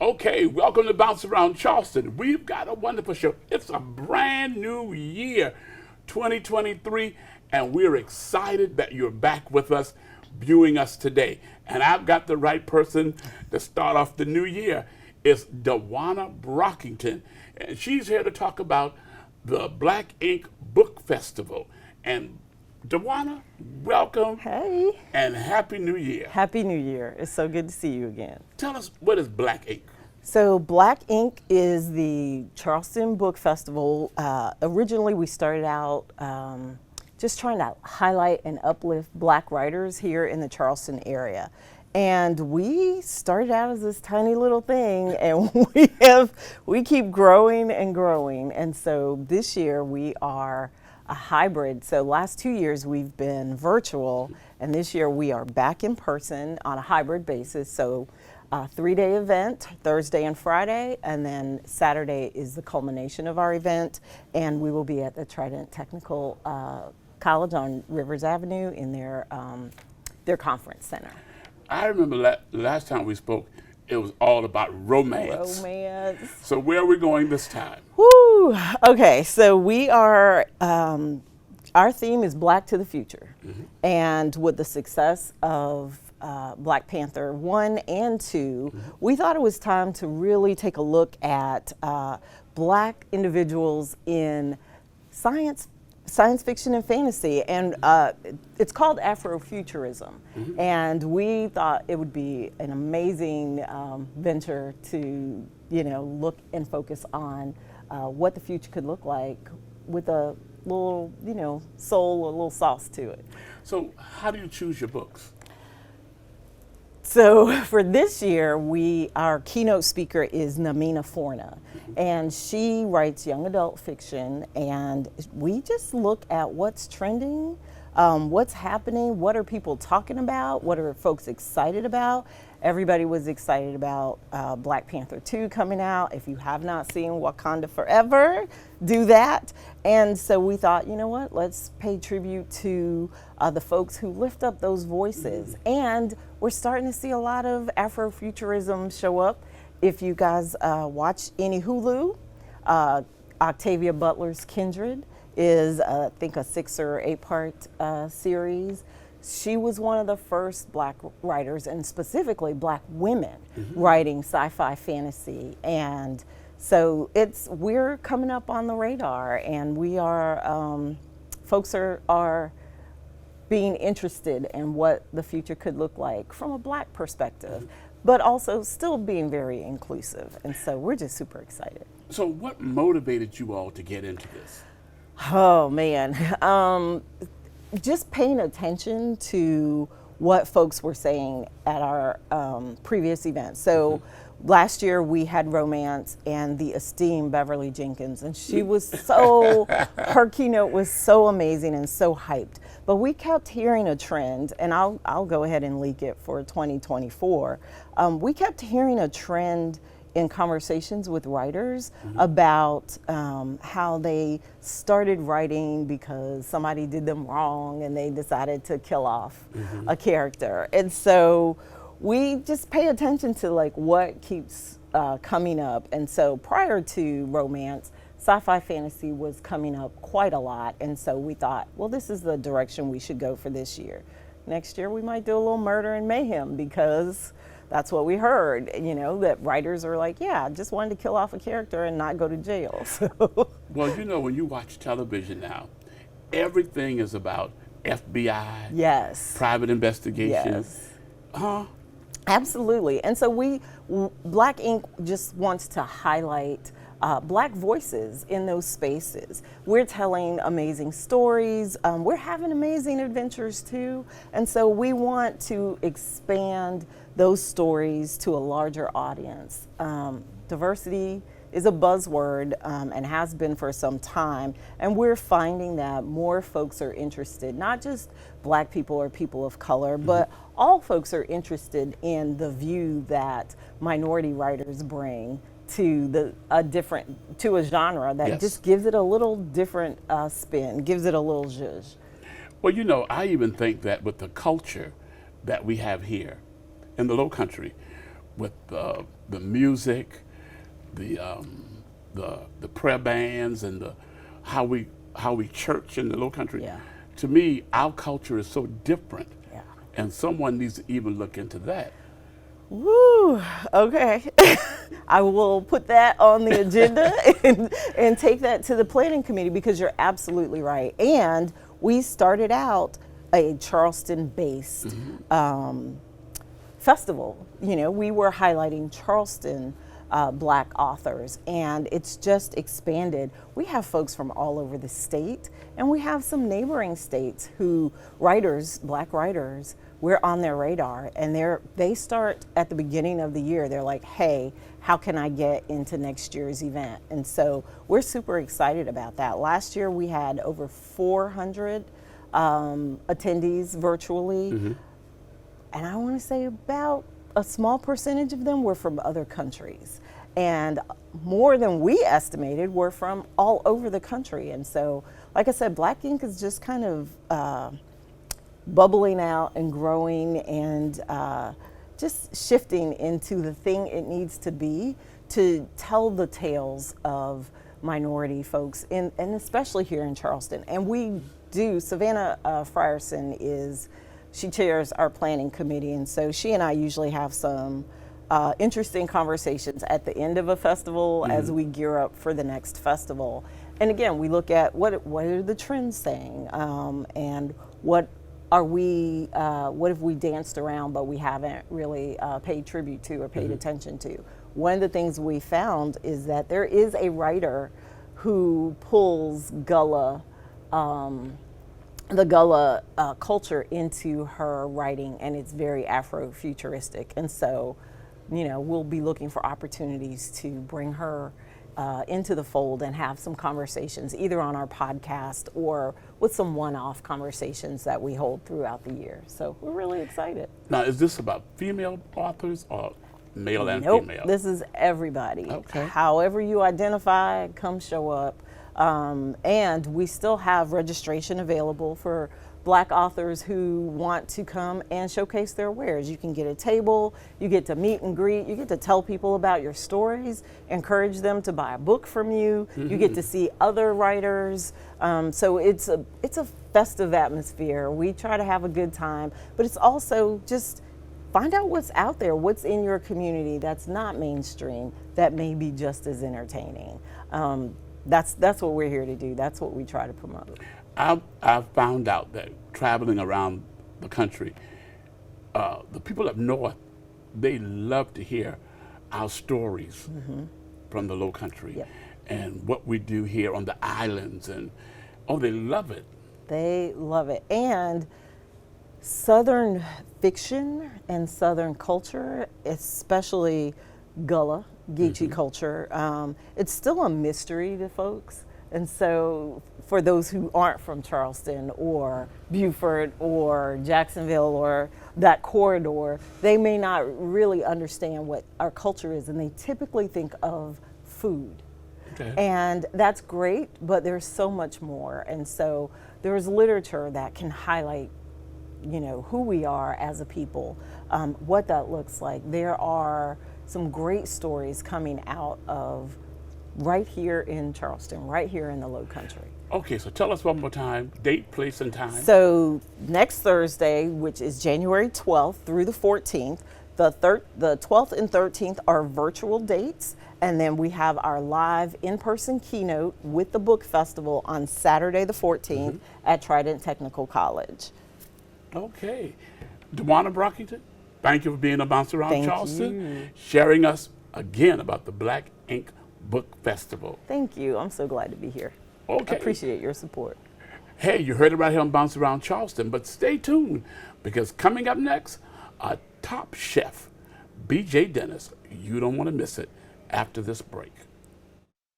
Okay, welcome to Bounce Around Charleston. We've got a wonderful show. It's a brand new year, 2023, and we're excited that you're back with us, viewing us today. And I've got the right person to start off the new year. It's Dawana Brockington, and she's here to talk about the Black Ink Book Festival. And Dawana, welcome. Hey. And Happy New Year. Happy New Year. It's so good to see you again. Tell us, what is Black Ink? So Black Ink is the Charleston Book Festival. Originally we started out just trying to highlight and uplift Black writers here in the Charleston area. And we started out as this tiny little thing, and we keep growing and growing. And so this year we are a hybrid. So last 2 years we've been virtual, and this year we are back in person on a hybrid basis. So a 3-day event, Thursday and Friday, and then Saturday is the culmination of our event, and we will be at the Trident Technical College on Rivers Avenue in their conference center. I remember last time we spoke, it was all about romance. Romance. So where are we going this time? Woo! Okay, so we are, our theme is Black to the Future. Mm-hmm. And with the success of Black Panther 1 and 2, mm-hmm. we thought it was time to really take a look at Black individuals in science fiction and fantasy, and it's called Afrofuturism. Mm-hmm. And we thought it would be an amazing venture to, look and focus on what the future could look like with a little, soul, a little sauce to it. So how do you choose your books? So for this year, our keynote speaker is Namina Forna, and she writes young adult fiction, and we just look at what's trending, what's happening, what are people talking about, what are folks excited about. Everybody was excited about Black Panther 2 coming out. If you have not seen Wakanda Forever, do that. And so we thought, you know what, let's pay tribute to the folks who lift up those voices. And we're starting to see a lot of Afrofuturism show up. If you guys watch any Hulu, Octavia Butler's Kindred is, I think, a 6 or 8 part series. She was one of the first Black writers, and specifically Black women, mm-hmm. writing sci-fi fantasy. And so we're coming up on the radar, and we are, folks are being interested in what the future could look like from a Black perspective, mm-hmm. but also still being very inclusive. And so we're just super excited. So what motivated you all to get into this? Oh, man. Just paying attention to what folks were saying at our previous event. So mm-hmm. last year we had romance and the esteemed Beverly Jenkins, and she was her keynote was so amazing and so hyped. But we kept hearing a trend, and I'll go ahead and leak it for 2024. We kept hearing a trend in conversations with writers, mm-hmm. about how they started writing because somebody did them wrong and they decided to kill off mm-hmm. a character. And so we just pay attention to what keeps coming up. And so prior to romance, sci-fi fantasy was coming up quite a lot. And so we thought, well, this is the direction we should go for this year. Next year we might do a little murder and mayhem, because that's what we heard, that writers are like, yeah, I just wanted to kill off a character and not go to jail. So. Well, when you watch television now, everything is about FBI, yes, private investigation. Yes. Huh? Absolutely. And so Black Ink just wants to highlight Black voices in those spaces. We're telling amazing stories. We're having amazing adventures too. And so we want to expand those stories to a larger audience. Diversity is a buzzword and has been for some time. And we're finding that more folks are interested, not just Black people or people of color, mm-hmm. but all folks are interested in the view that minority writers bring to a genre that yes. just gives it a little different spin, gives it a little zhuzh. Well, I even think that with the culture that we have here in the Lowcountry, with the music, the prayer bands, and how we church in the Lowcountry. Yeah. To me, our culture is so different, Yeah. and someone needs to even look into that. Woo, okay. I will put that on the agenda and take that to the planning committee, because you're absolutely right. And we started out a Charleston-based festival. You know, we were highlighting Charleston Black authors, and it's just expanded. We have folks from all over the state, and we have some neighboring states who Black writers, we're on their radar, and they start at the beginning of the year. They're like, hey, how can I get into next year's event? And so we're super excited about that. Last year we had over 400 attendees virtually, and I want to say about a small percentage of them were from other countries, and more than we estimated were from all over the country. And so, like I said, Black Ink is just kind of bubbling out and growing and just shifting into the thing it needs to be to tell the tales of minority folks, and especially here in Charleston. And we do, Savannah Frierson she chairs our planning committee, and so she and I usually have some interesting conversations at the end of a festival as we gear up for the next festival. And again, we look at what are the trends saying, and what have we danced around but we haven't really paid tribute to or paid attention to. One of the things we found is that there is a writer who pulls Gullah, the Gullah culture into her writing, and it's very Afro-futuristic. And so, you know, we'll be looking for opportunities to bring her into the fold and have some conversations either on our podcast or with some one-off conversations that we hold throughout the year. So we're really excited. Now, is this about female authors or male and Nope, female? this is everybody. Okay. However you identify, come show up. And we still have registration available for Black authors who want to come and showcase their wares. You can get a table, you get to meet and greet, you get to tell people about your stories, encourage them to buy a book from you, you get to see other writers. So it's a festive atmosphere. We try to have a good time, but it's also just find out what's out there, what's in your community that's not mainstream, that may be just as entertaining. That's what we're here to do. That's what we try to promote. I've found out that traveling around the country, the people up north, they love to hear our stories from the Lowcountry. Yep. And what we do here on the islands, and they love it. They love it. And Southern fiction and Southern culture, especially Gullah, Geechee culture, it's still a mystery to folks. And so for those who aren't from Charleston or Beaufort or Jacksonville or that corridor, they may not really understand what our culture is, and they typically think of food. Okay. And that's great, but there's so much more. And so there's literature that can highlight, you know, who we are as a people, what that looks like. There are some great stories coming out of right here in Charleston, right here in the Lowcountry. Okay, so tell us one more time, date, place, and time. So next Thursday, which is January 12th through the 14th, the 12th and 13th are virtual dates, and then we have our live in-person keynote with the book festival on Saturday the 14th at Trident Technical College. Okay. DeWanna Brockington, thank you for being a bounce around Thank Charleston, you. sharing us again about the Black Ink Book Festival. Thank you. I'm so glad to be here. Okay. I appreciate your support. Hey, you heard it right here on Bounce Around Charleston, but stay tuned, because coming up next, a top chef, BJ Dennis. You don't want to miss it after this break.